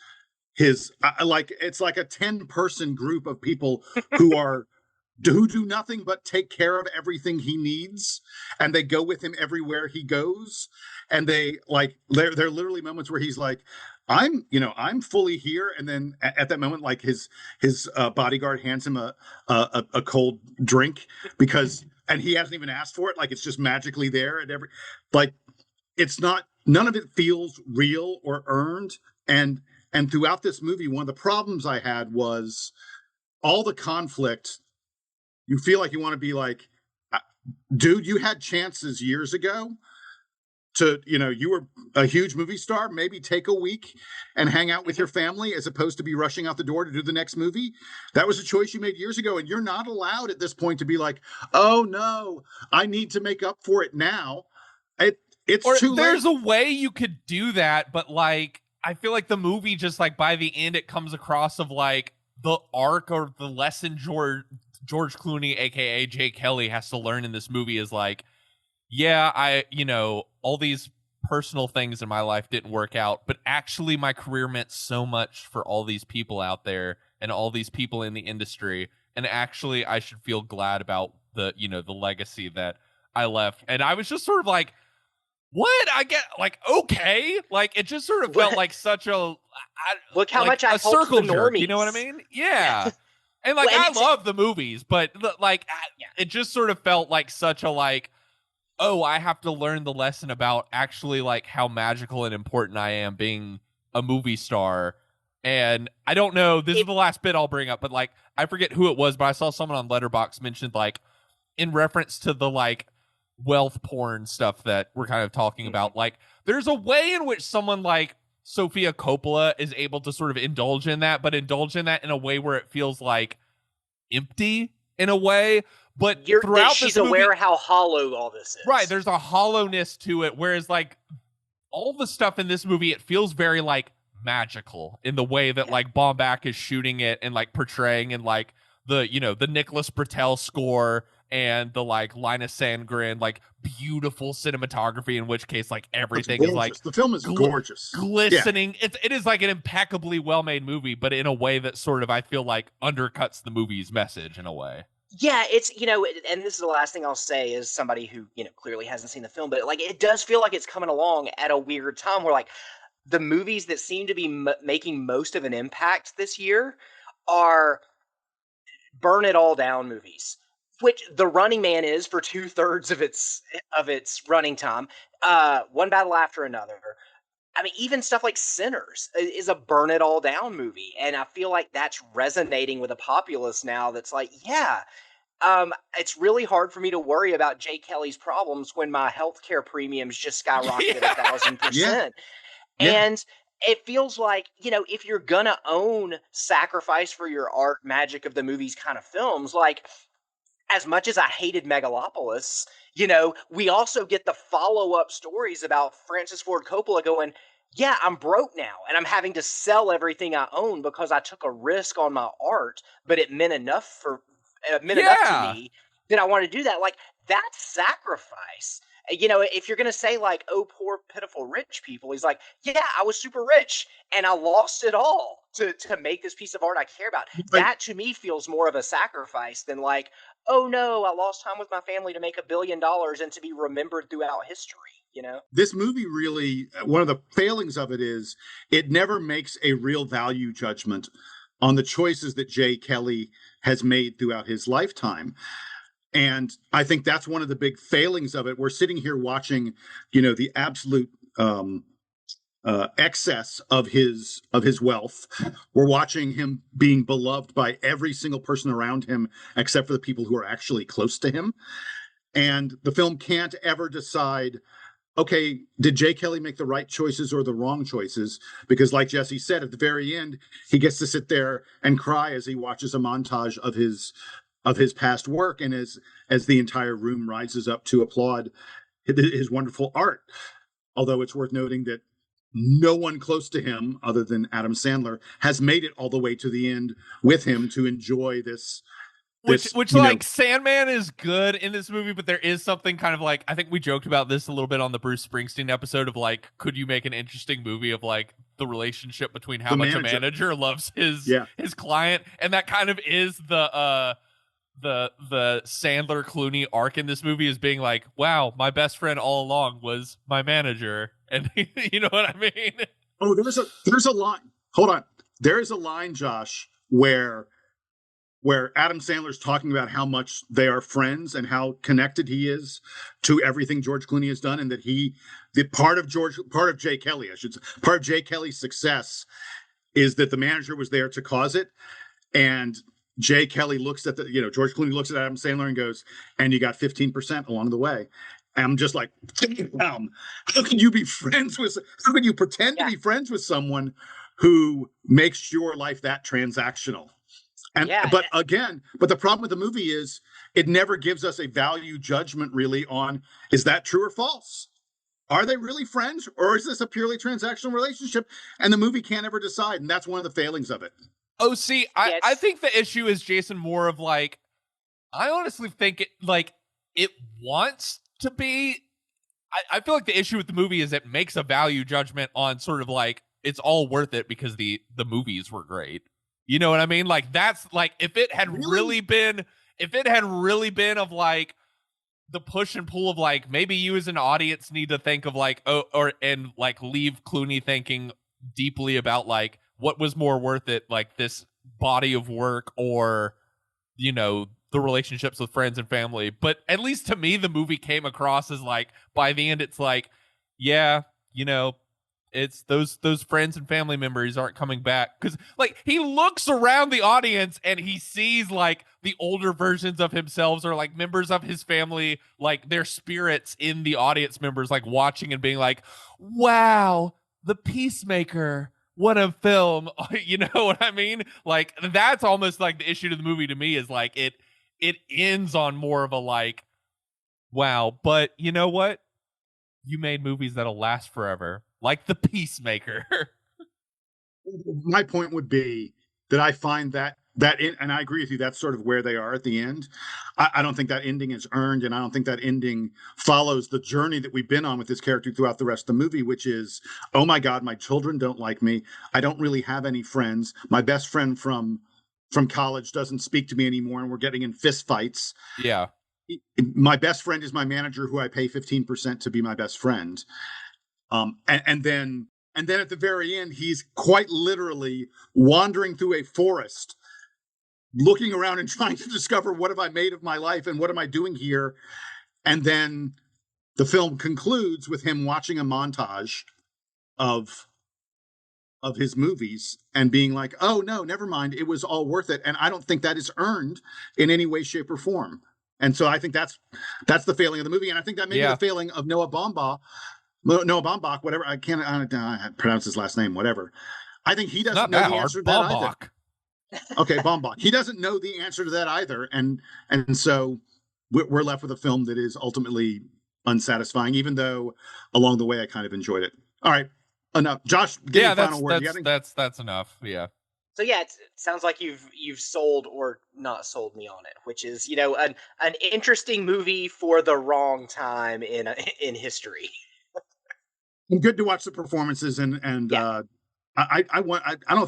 like, it's like a 10-person group of people who do nothing but take care of everything he needs, and they go with him everywhere he goes. And they like, there are literally moments where he's like, I'm fully here, and then at that moment, like his bodyguard hands him a cold drink and he hasn't even asked for it, like it's just magically there. And like, it's not, none of it feels real or earned. And throughout this movie, one of the problems I had was all the conflict. You feel like you want to be like, dude, you had chances years ago to, you were a huge movie star, maybe take a week and hang out with your family as opposed to be rushing out the door to do the next movie. That was a choice you made years ago. And you're not allowed at this point to be like, oh no, I need to make up for it now. It's too late. There's a way you could do that, but like, I feel like the movie just like by the end, it comes across of like the arc or the lesson George Clooney, aka Jay Kelly, has to learn in this movie is like, yeah, all these personal things in my life didn't work out, but actually my career meant so much for all these people out there and all these people in the industry. And actually I should feel glad about the legacy that I left. And I was just sort of like, what? I get like, okay. Like it just sort of felt like such a, look how much I a circle the jerk. normies. You know what I mean? Yeah. And like, I love the movies, but it just sort of felt like such a like, oh, I have to learn the lesson about actually like how magical and important I am being a movie star. And I don't know, this is the last bit I'll bring up, but like, I forget who it was, but I saw someone on Letterboxd mentioned like in reference to the like wealth porn stuff that we're kind of talking about. Like there's a way in which someone like Sofia Coppola is able to sort of indulge in that, but indulge in that in a way where it feels like empty in a way. But throughout she's this movie, aware how hollow all this is. Right, there's a hollowness to it, whereas like all the stuff in this movie, it feels very like magical in the way that like Baumbach is shooting it and like portraying and like the Nicholas Britell score and the like Linus Sandgren like beautiful cinematography, in which case like everything is like the film is gorgeous, glistening. It is like an impeccably well-made movie, but in a way that sort of I feel like undercuts the movie's message in a way. Yeah, it's, and this is the last thing I'll say is somebody who, clearly hasn't seen the film, but like it does feel like it's coming along at a weird time where like the movies that seem to be making most of an impact this year are burn it all down movies, which The Running Man is for 2/3 of its running time. One Battle After Another. I mean, even stuff like Sinners is a burn it all down movie. And I feel like that's resonating with a populace now that's like, yeah, it's really hard for me to worry about Jay Kelly's problems when my healthcare premiums just skyrocketed 1,000%. Yeah. And it feels like, if you're going to own sacrifice for your art, magic of the movies kind of films, like, as much as I hated Megalopolis, we also get the follow-up stories about Francis Ford Coppola going, yeah, I'm broke now, and I'm having to sell everything I own because I took a risk on my art, but it meant enough enough to me that I want to do that. Like, that's sacrifice. If you're going to say like, oh, poor, pitiful rich people, he's like, yeah, I was super rich and I lost it all to make this piece of art I care about. That to me feels more of a sacrifice than like, oh no, I lost time with my family to make $1 billion and to be remembered throughout history. This movie really, one of the failings of it is it never makes a real value judgment on the choices that Jay Kelly has made throughout his lifetime. And I think that's one of the big failings of it. We're sitting here watching, the absolute excess of his wealth. We're watching him being beloved by every single person around him, except for the people who are actually close to him. And the film can't ever decide, okay, did Jay Kelly make the right choices or the wrong choices? Because like Jesse said, at the very end, he gets to sit there and cry as he watches a montage of his past work, and as the entire room rises up to applaud his wonderful art. Although it's worth noting that no one close to him other than Adam Sandler has made it all the way to the end with him to enjoy this. Which like Sandman is good in this movie, but there is something kind of like, I think we joked about this a little bit on the Bruce Springsteen episode of like, could you make an interesting movie of like the relationship between how much a manager loves his client, and that kind of is the Sandler Clooney arc in this movie, is being like, wow, my best friend all along was my manager, and you know what I mean? Oh, there's a line. Hold on, there is a line, Josh, where Adam Sandler's talking about how much they are friends and how connected he is to everything George Clooney has done, and that part of Jay Kelly, I should say, part of Jay Kelly's success is that the manager was there to cause it. And Jay Kelly looks at George Clooney looks at Adam Sandler and goes, and you got 15% along the way. And I'm just like, how can you be friends with, how can you pretend to be friends with someone who makes your life that transactional? And but the problem with the movie is it never gives us a value judgment really on, is that true or false? Are they really friends, or is this a purely transactional relationship? And the movie can't ever decide, and that's one of the failings of it. Oh, see, I think the issue is, Jason, more of like, I honestly think it wants to be. I feel like the issue with the movie is it makes a value judgment on sort of like, it's all worth it because the movies were great. You know what I mean? Like, that's like, if it had really been of like the push and pull of like, maybe you as an audience need to think of like, and like leave Clooney thinking deeply about like what was more worth it, like this body of work or, you know, the relationships with friends and family. But at least to me, the movie came across as like, by the end, it's like, yeah, you know, it's those friends and family members aren't coming back, because like he looks around the audience and he sees like the older versions of himself or like members of his family, like their spirits in the audience members, like watching and being like, wow, The Peacemaker, what a film. You know what I mean? Like, that's almost like the issue to the movie to me, is like it ends on more of a like, wow, but you know what? You made movies that'll last forever, like The Peacemaker. My point would be that I find that and I agree with you, that's sort of where they are at the end. I don't think that ending is earned, and I don't think that ending follows the journey that we've been on with this character throughout the rest of the movie, which is, oh my God, my children don't like me. I don't really have any friends. My best friend from college doesn't speak to me anymore, and we're getting in fist fights. Yeah. My best friend is my manager, who I pay 15% to be my best friend. And then at the very end, he's quite literally wandering through a forest, looking around and trying to discover, what have I made of my life and what am I doing here? And then the film concludes with him watching a montage of his movies and being like, oh no, never mind, it was all worth it. And I don't think that is earned in any way, shape, or form. And so I think that's the failing of the movie. And I think that may be the failing of Noah Baumbach, whatever. I pronounce his last name, whatever. I think he doesn't know the answer to that either. Okay, Baumbach. He doesn't know the answer to that either. And so we're left with a film that is ultimately unsatisfying, even though along the way I kind of enjoyed it. All right, enough. Josh, give me a final word. That's enough. Yeah. So yeah, it sounds like you've sold or not sold me on it, which is, you know, an interesting movie for the wrong time in history. And good to watch the performances I don't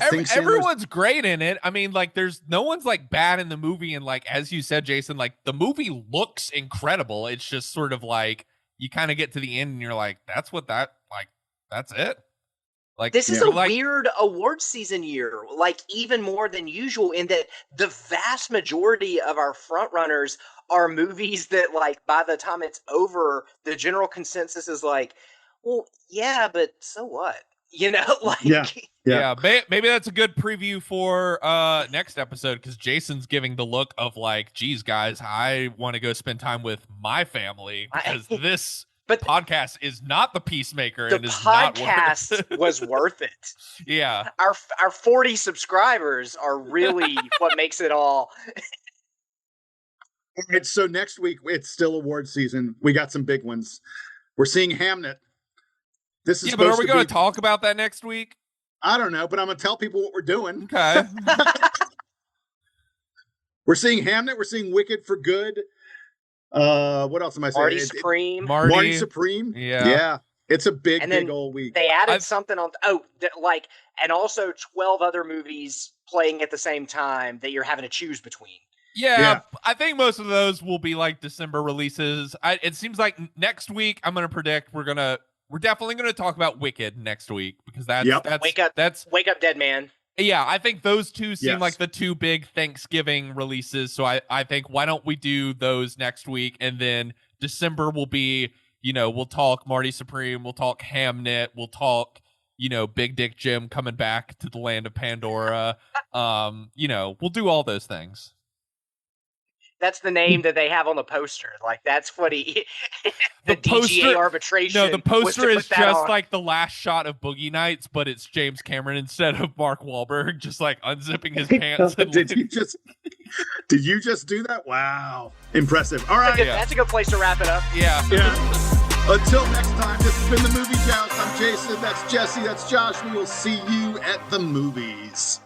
think everyone's great in it. I mean, like, there's no one's like bad in the movie, and like as you said, Jason, like the movie looks incredible. It's just sort of like you kind of get to the end and you're like, that's it. Like, this is a weird award season year, like even more than usual, in that the vast majority of our front runners are movies that, like, by the time it's over, the general consensus is like, well, yeah, but so what? You know, like, yeah. Maybe that's a good preview for next episode, because Jason's giving the look of like, geez, guys, I want to go spend time with my family, because this podcast is not The Peacemaker. The and is podcast not worth it. was worth it. Yeah. Our 40 subscribers are really what makes it all. All right, so next week, it's still award season. We got some big ones. We're seeing Hamnet. This is Yeah, but are supposed we to going be. to talk about that next week? I don't know, but I'm gonna tell people what we're doing. Okay. We're seeing Hamnet. We're seeing Wicked for Good. What else am I saying? Marty Supreme. Marty Supreme. Yeah. It's a big, And then big old week. They added something on. And also 12 other movies playing at the same time that you're having to choose between. Yeah, I think most of those will be like December releases. It seems like next week I'm going to predict we're definitely going to talk about Wicked next week because that's Wake Up Dead Man. Yeah, I think those two seem Yes. like the two big Thanksgiving releases. So I think why don't we do those next week, and then December will be, we'll talk Marty Supreme, we'll talk Hamnet, we'll talk, Big Dick Jim coming back to the land of Pandora. We'll do all those things. That's the name that they have on the poster. Like that's what he. The DGA poster- arbitration. No, the poster is just on. like the last shot of Boogie Nights, but it's James Cameron instead of Mark Wahlberg, just like unzipping his pants. And Did you just do that? Wow. Impressive. All right. That's a good place to wrap it up. Yeah. Until next time, this has been the Movie Joust. I'm Jason. That's Jesse. That's Josh. We will see you at the movies.